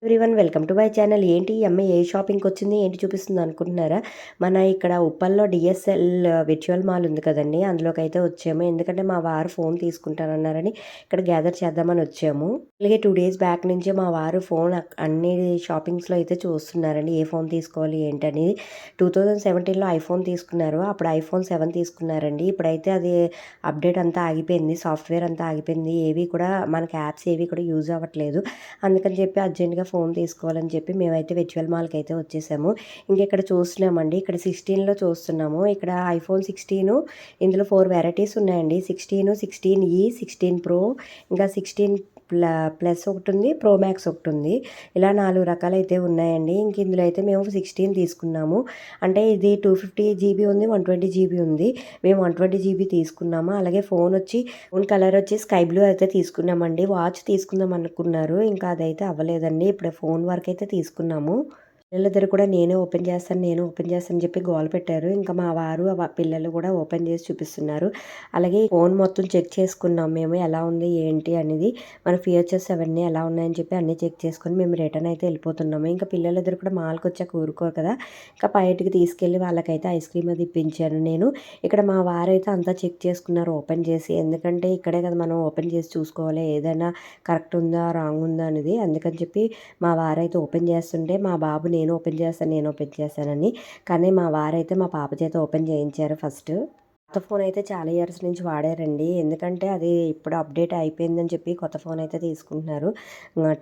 Everyone welcome to my channel. ఏంటి ఈ అమ్మాయి ఏ షాపింగ్కి వచ్చింది ఏంటి చూపిస్తుంది అనుకుంటున్నారా? మన ఇక్కడ ఉప్పల్లో డిఎస్ఎల్ విర్చువల్ మాల్ ఉంది కదండి, అందులోకి అయితే వచ్చాము. ఎందుకంటే మా వారు ఫోన్ తీసుకుంటానన్నారని ఇక్కడ గ్యాదర్ చేద్దామని వచ్చాము. అలాగే 2 days బ్యాక్ నుంచి మా వారు ఫోన్ అన్ని షాపింగ్స్లో అయితే చూస్తున్నారండి, ఏ ఫోన్ తీసుకోవాలి ఏంటనేది. 2017లో ఐఫోన్ తీసుకున్నారు, అప్పుడు ఐఫోన్ 7 తీసుకున్నారండి. ఇప్పుడైతే అది అప్డేట్ అంతా ఆగిపోయింది, సాఫ్ట్వేర్ అంతా ఆగిపోయింది, ఏవి కూడా మనకి యాప్స్ ఏవి కూడా యూజ్ అవ్వట్లేదు. అందుకని చెప్పి అర్జెంట్గా ఫోన్ తీసుకోవాలని చెప్పి మేమైతే విర్చువల్ మాల్కి అయితే వచ్చేసాము. ఇక్కడ చూస్తున్నామండి, ఇక్కడ 16లో చూస్తున్నాము. ఇక్కడ ఐఫోన్ 16 ఇందులో 4 వెరైటీస్ ఉన్నాయండి. 16, 16E, 16 Pro, ఇంకా 16 ప్లస్ ఒకటి ఉంది, ప్రో మ్యాక్స్ ఒకటి ఉంది. ఇలా 4 రకాలు అయితే ఉన్నాయండి. ఇందులో అయితే మేము 16 తీసుకున్నాము. అంటే ఇది 250 GB ఉంది, 120 GB ఉంది. మేము 120 GB తీసుకున్నాము. అలాగే ఫోన్ కలర్ వచ్చి స్కై బ్లూ అయితే తీసుకున్నామండి. వాచ్ తీసుకుందాం అనుకున్నారు, ఇంకా అదైతే అవ్వలేదండి. ఇప్పుడు ఫోన్ వరకు అయితే తీసుకున్నాము. పిల్లలిద్దరు కూడా నేనే ఓపెన్ చేస్తాను చెప్పి గోల పెట్టారు. ఇంకా మా వారు పిల్లలు కూడా ఓపెన్ చేసి చూపిస్తున్నారు. అలాగే ఫోన్ మొత్తం చెక్ చేసుకున్నాం మేము, ఎలా ఉంది ఏంటి అనేది, మన ఫీచర్స్ అవన్నీ ఎలా ఉన్నాయని చెప్పి అన్నీ చెక్ చేసుకొని మేము రిటర్న్ అయితే వెళ్ళిపోతున్నాము. ఇంకా పిల్లలిద్దరు కూడా మాల్కి వచ్చాక ఊరుకోరు కదా, ఇంకా బయటికి తీసుకెళ్ళి వాళ్ళకైతే ఐస్ క్రీమ్ అది ఇప్పించాను నేను. ఇక్కడ మా వారైతే అంతా చెక్ చేసుకున్నారు ఓపెన్ చేసి, ఎందుకంటే ఇక్కడే కదా మనం ఓపెన్ చేసి చూసుకోవాలి ఏదైనా కరెక్ట్ ఉందా రాంగ్ ఉందా అనేది. అందుకని చెప్పి మా వారైతే ఓపెన్ చేస్తుంటే మా బాబు నేను ఓపెన్ చేశానని, కానీ మా వారైతే మా పాప చేత ఓపెన్ చేయించారు ఫస్ట్. కొత్త ఫోన్ అయితే చాలా ఇయర్స్ నుంచి వాడారండి, ఎందుకంటే అది ఇప్పుడు అప్డేట్ అయిపోయిందని చెప్పి కొత్త ఫోన్ అయితే తీసుకుంటున్నారు.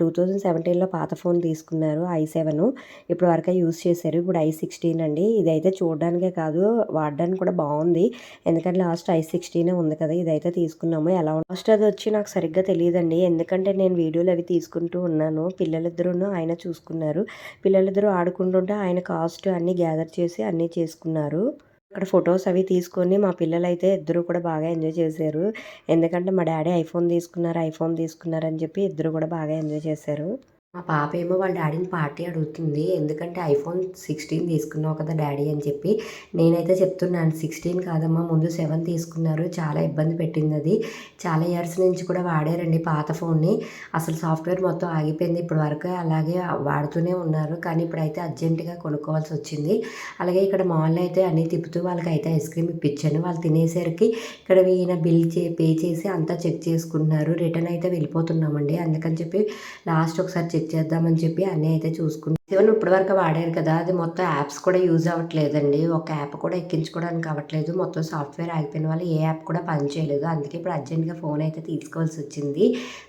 2017లో పాత ఫోన్ తీసుకున్నారు, i7. ఇప్పుడు వరకు యూస్ చేశారు. ఇప్పుడు i16 అండి. ఇదైతే చూడడానికే కాదు, వాడడానికి కూడా బాగుంది. ఎందుకంటే లాస్ట్ i16 ఉంది కదా, ఇదైతే తీసుకున్నాము. ఎలా లాస్ట్ అది వచ్చి నాకు సరిగ్గా తెలియదండి, ఎందుకంటే నేను వీడియోలు అవి తీసుకుంటూ ఉన్నాను. పిల్లలిద్దరూ ఆయన చూసుకున్నారు. పిల్లలిద్దరూ ఆడుకుంటుంటే ఆయన కాస్ట్ అన్నీ గ్యాదర్ చేసి అన్నీ చేసుకున్నారు. అక్కడ ఫొటోస్ అవి తీసుకొని మా పిల్లలైతే ఇద్దరు కూడా బాగా ఎంజాయ్ చేశారు. ఎందుకంటే మా డాడీ ఐఫోన్ తీసుకున్నారు అని చెప్పి ఇద్దరు కూడా బాగా ఎంజాయ్ చేశారు. మా పాప ఏమో వాళ్ళ డాడీని పార్టీ అడుగుతుంది, ఎందుకంటే ఐఫోన్ 16 తీసుకున్నావు కదా డాడీ అని చెప్పి. నేనైతే చెప్తున్నాను 16 కాదమ్మా, ముందు 7 తీసుకున్నారు, చాలా ఇబ్బంది పెట్టింది అది. చాలా ఇయర్స్ నుంచి కూడా వాడారండి పాత ఫోన్ని, అసలు సాఫ్ట్వేర్ మొత్తం ఆగిపోయింది. ఇప్పటి వరకు అలాగే వాడుతూనే ఉన్నారు, కానీ ఇప్పుడైతే అర్జెంటుగా కొనుక్కోవాల్సి వచ్చింది. అలాగే ఇక్కడ మాల్లో అయితే అన్నీ తిప్పుతూ వాళ్ళకైతే ఐస్ క్రీమ్ ఇప్పించాను. వాళ్ళు తినేసరికి ఇక్కడ ఈయన పే చేసి అంతా చెక్ చేసుకుంటున్నారు. రిటర్న్ అయితే వెళ్ళిపోతున్నామండి. అందుకని చెప్పి లాస్ట్ ఒకసారి చెక్ చేద్దామని చెప్పి అన్నీ అయితే చూసుకుంటాం. ఇవన్నీ ఇప్పటి వరకు వాడారు కదా, అది మొత్తం యాప్స్ కూడా యూజ్ అవ్వట్లేదండి. ఒక యాప్ కూడా ఎక్కించుకోవడానికి అవ్వట్లేదు. మొత్తం సాఫ్ట్వేర్ అయిపోయిన వల్ల ఏ యాప్ కూడా పనిచేయలేదు. అందుకే ఇప్పుడు అర్జెంట్గా ఫోన్ అయితే తీసుకోవాల్సి వచ్చింది.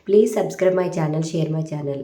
Please subscribe my channel, share my channel.